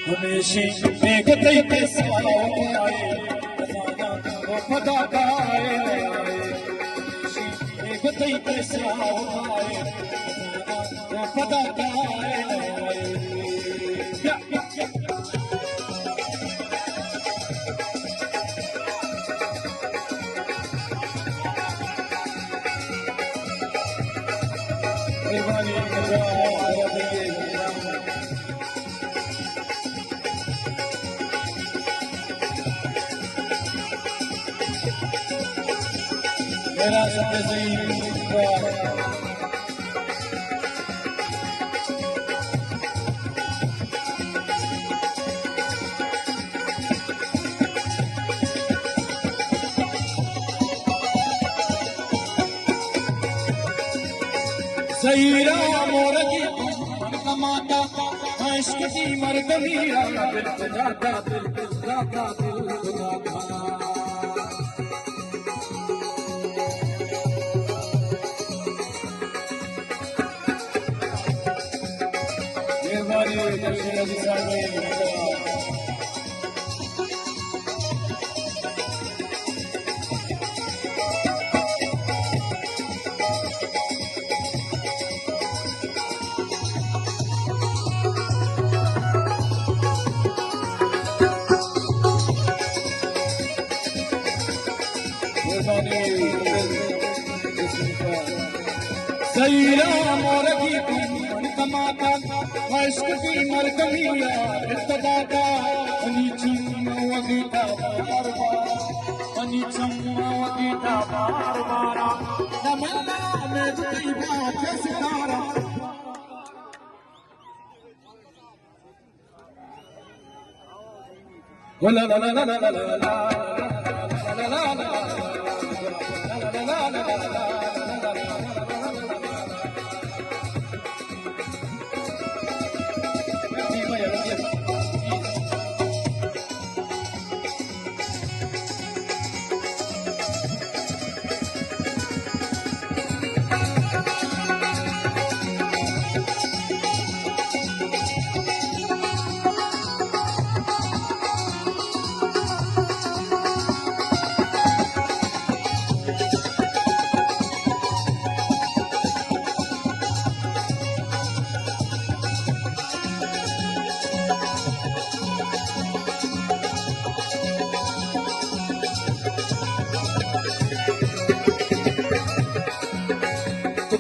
हमेशा एक तई के साए खजाना वो खुदा का आए एक तई के साए खजाना वो खुदा का आए मेरा सबसे सहीरा मोर की कमाता इश्क की मरगमिया दिल जाता दिल जाता दिल जाता ये हमारे दर्शन दिशा में सहीरा मोर की कमाता इश्क की मरगमिया इस्तदाता अनि चम्मा वगीता बार बार अनि चम्मा वगीता बार बार तमन्ना में कोई बात सितारा ला ला ला ला ला ला ला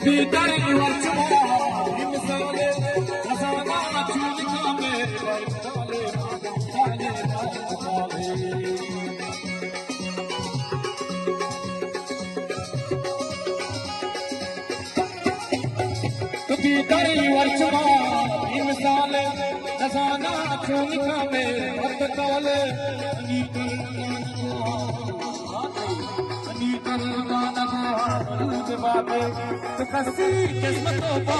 Bidar yuvarçma, imzale, kazana çocukla mervale, tale tale. Bidar yuvarçma, imzale, kazana çocukla mervale, बाबे तो कसी किस्मतों का